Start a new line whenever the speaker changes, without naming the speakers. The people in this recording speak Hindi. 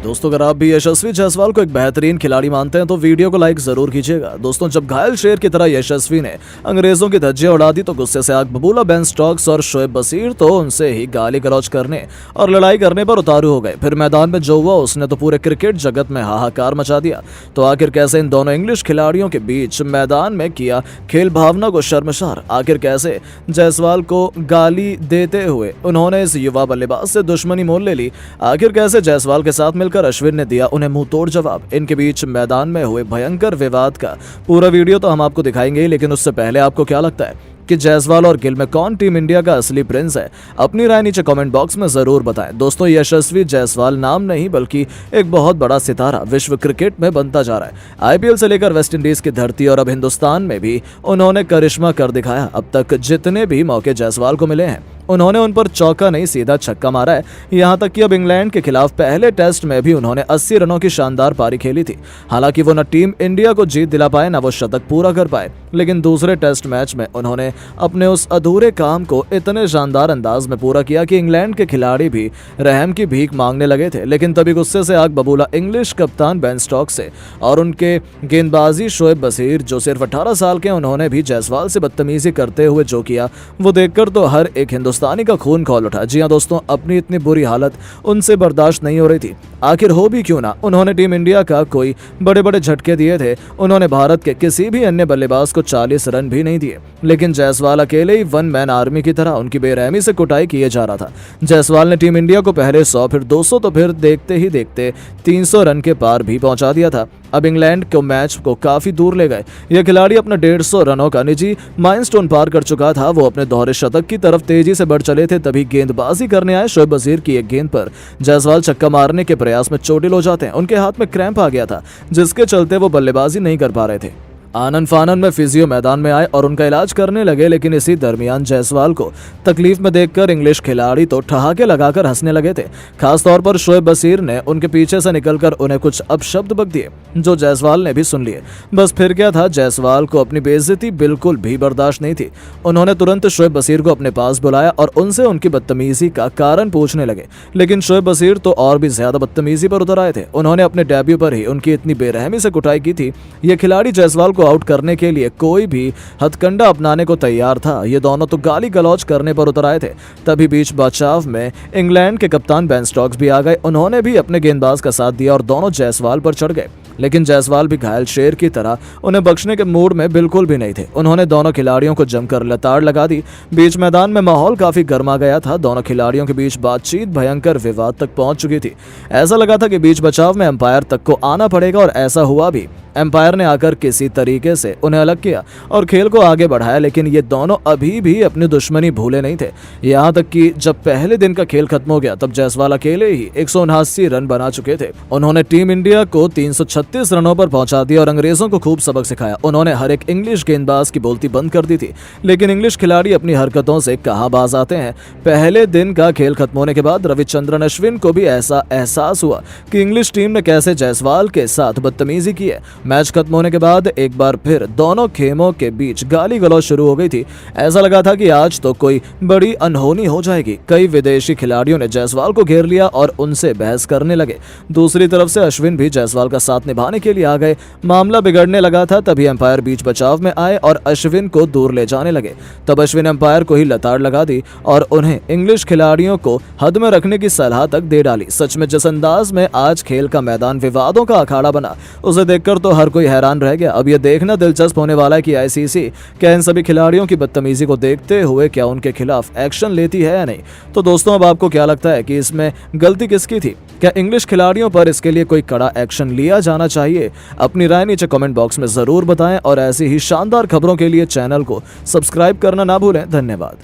दोस्तों अगर आप भी यशस्वी जायसवाल को एक बेहतरीन खिलाड़ी मानते हैं तो वीडियो को लाइक जरूर कीजिएगा। दोस्तों जब घायल शेर की तरह यशस्वी ने अंग्रेजों की धज्जियां उड़ा दी तो गुस्से से आग बबूला, बेन स्टोक्स और शोएब बशीर तो उनसे ही गाली गलौज करने और लड़ाई करने पर उतारू हो गए। फिर मैदान में जो हुआ उसने तो पूरे क्रिकेट जगत में हाहाकार मचा दिया। तो आखिर कैसे इन दोनों इंग्लिश खिलाड़ियों के बीच मैदान में किया खेल भावना को शर्मसार। आखिर कैसे जायसवाल को गाली देते हुए उन्होंने इस युवा बल्लेबाज से दुश्मनी मोल ले ली। आखिर कैसे जायसवाल के साथ मिलकर अश्विन ने दिया उन्हें मुंह तोड़ जवाब। इनके बीच मैदान में हुए भयंकर विवाद का पूरा वीडियो तो हम आपको दिखाएंगे, लेकिन उससे पहले आपको क्या लगता है कि जायसवाल और गिल में कौन टीम इंडिया का असली प्रिंस है? अपनी राय नीचे कमेंट बॉक्स में जरूर बताएं। दोस्तों यशस्वी जायसवाल नाम नहीं बल्कि एक बहुत बड़ा सितारा विश्व क्रिकेट में बनता जा रहा है। आईपीएल से लेकर वेस्टइंडीज की धरती और अब हिंदुस्तान में भी उन्होंने करिश्मा कर दिखाया। अब तक जितने भी मौके जायसवाल को मिले हैं उन्होंने उन पर चौका नहीं सीधा छक्का मारा है। यहां तक कि अब इंग्लैंड के खिलाफ पहले टेस्ट में भी उन्होंने 80 रनों की शानदार पारी खेली थी। हालांकि वो न टीम इंडिया को जीत दिला पाए न वो शतक पूरा कर पाए, लेकिन दूसरे टेस्ट मैच में उन्होंने अपने उस अधूरे काम को इतने शानदार अंदाज में पूरा किया कि इंग्लैंड के खिलाड़ी भी रहम की भीख मांगने लगे थे। लेकिन तभी गुस्से से आग बबूला इंग्लिश कप्तान बेन स्टोक्स से और उनके गेंदबाजी शोएब बशीर जो सिर्फ 18 साल के, उन्होंने भी जायसवाल से बदतमीजी करते हुए जो किया वो देखकर तो हर एक हिंदुस्तानी का खून खौल उठा। जी हां दोस्तों, अपनी इतनी बुरी हालत उनसे बर्दाश्त नहीं हो रही थी। आखिर हो भी क्यों ना, उन्होंने टीम इंडिया का कोई बड़े बड़े झटके दिए थे। उन्होंने भारत के किसी भी अन्य बल्लेबाज को 40 रन भी नहीं दिए, लेकिन जायसवाल अकेले ही वन मैन आर्मी की तरह उनकी बेरहमी से कुटाई किए जा रहा था। जायसवाल ने टीम इंडिया को पहले 100 फिर 200 तो फिर देखते ही देखते 300 रन के पार भी पहुंचा दिया था। अब इंग्लैंड को मैच को काफी दूर ले गए। यह खिलाड़ी अपना 150 रनों का निजी माइलस्टोन पार कर चुका था। वो अपने दोहरे शतक की तरफ तेजी से बढ़ चले थे, तभी गेंदबाजी करने आए शोएब बशीर की एक गेंद पर जायसवाल छक्का मारने के प्रयास में चोटिल हो जाते हैं। उनके हाथ में क्रैम्प आ गया था जिसके चलते वो बल्लेबाजी नहीं कर पा रहे थे। आनन फानन में फिजियो मैदान में आए और उनका इलाज करने लगे, लेकिन इसी दरमियान जायसवाल को तकलीफ में देखकर इंग्लिश खिलाड़ी तो ठहाके लगाकर हंसने लगे थे। खासतौर पर शोएब बशीर ने उनके पीछे से निकलकर उन्हें कुछ अपशब्द बक दिए जो जायसवाल ने भी सुन लिए। बस फिर क्या था, जायसवाल को अपनी बेइज्जती बिल्कुल भी बर्दाश्त नहीं थी। उन्होंने तुरंत शोएब बशीर को अपने पास बुलाया और उनसे उनकी बदतमीजी का कारण पूछने लगे, लेकिन शोएब बशीर तो और भी ज्यादा बदतमीजी पर उतर आए थे। उन्होंने अपने डेब्यू पर ही उनकी इतनी बेरहमी से कुटाई की थी। यह खिलाड़ी जायसवाल को आउट करने के लिए कोई भी हथकंडा अपनाने को तैयार था। ये दोनों तो गाली गलौज करने पर उतर आए थे। तभी बीच बचाव में इंग्लैंड के कप्तान बेन स्टोक्स भी आ गए। उन्होंने भी अपने गेंदबाज का साथ दिया और दोनों जायसवाल पर चढ़ गए, लेकिन जायसवाल भी घायल शेर की तरह उन्हें बख्शने के मूड में बिल्कुल भी नहीं थे। उन्होंने दोनों खिलाड़ियों को जमकर लताड़ लगा दी। बीच मैदान में माहौल काफी गर्मा गया था। दोनों खिलाड़ियों के बीच बातचीत भयंकर विवाद तक पहुंच चुकी थी। ऐसा लगा था कि बीच बचाव में अंपायर तक को आना पड़ेगा और ऐसा हुआ भी। एम्पायर ने आकर किसी तरीके से उन्हें अलग किया और खेल को आगे बढ़ाया, लेकिन ये दोनों अभी भी अपनी दुश्मनी भूले नहीं थे। यहाँ तक कि जब पहले दिन का खेल खत्म हो गया तब जायसवाल अकेले ही 179 रन बना चुके थे। उन्होंने टीम इंडिया को 336 रनों पर पहुंचा दिया और अंग्रेजों को खूब सबक सिखाया। उन्होंने हर एक इंग्लिश गेंदबाज की बोलती बंद कर दी थी, लेकिन इंग्लिश खिलाड़ी अपनी हरकतों से कहां बाज आते हैं। पहले दिन का खेल खत्म होने के बाद रविचंद्रन अश्विन को भी ऐसा एहसास हुआ कि इंग्लिश टीम ने कैसे जायसवाल के साथ बदतमीजी की है। मैच खत्म होने के बाद एक बार फिर दोनों खेमों के बीच गाली गलौज शुरू हो गई थी। ऐसा लगा था कि आज तो कोई बड़ी अनहोनी हो जाएगी। कई विदेशी खिलाड़ियों ने जायसवाल को घेर लिया और उनसे बहस करने लगे। दूसरी तरफ से अश्विन भी जायसवाल का साथ निभाने के लिए आ गए। मामला बिगड़ने लगा था, तभी एम्पायर बीच बचाव में आए और अश्विन को दूर ले जाने लगे। तब अश्विन एम्पायर को ही लताड़ लगा दी और उन्हें इंग्लिश खिलाड़ियों को हद में रखने की सलाह तक दे डाली। सच में जिस अंदाज में आज खेल का मैदान विवादों का अखाड़ा बना, उसे देखकर तो हर कोई हैरान रह गया। अब यह देखना दिलचस्प होने वाला है कि आईसीसी क्या इन सभी खिलाड़ियों की बदतमीजी को देखते हुए क्या उनके खिलाफ एक्शन लेती है या नहीं। तो दोस्तों अब आपको क्या लगता है कि इसमें गलती किसकी थी? क्या इंग्लिश खिलाड़ियों पर इसके लिए कोई कड़ा एक्शन लिया जाना चाहिए? अपनी राय नीचे कमेंट बॉक्स में जरूर बताएं और ऐसी ही शानदार खबरों के लिए चैनल को सब्सक्राइब करना ना भूलें। धन्यवाद।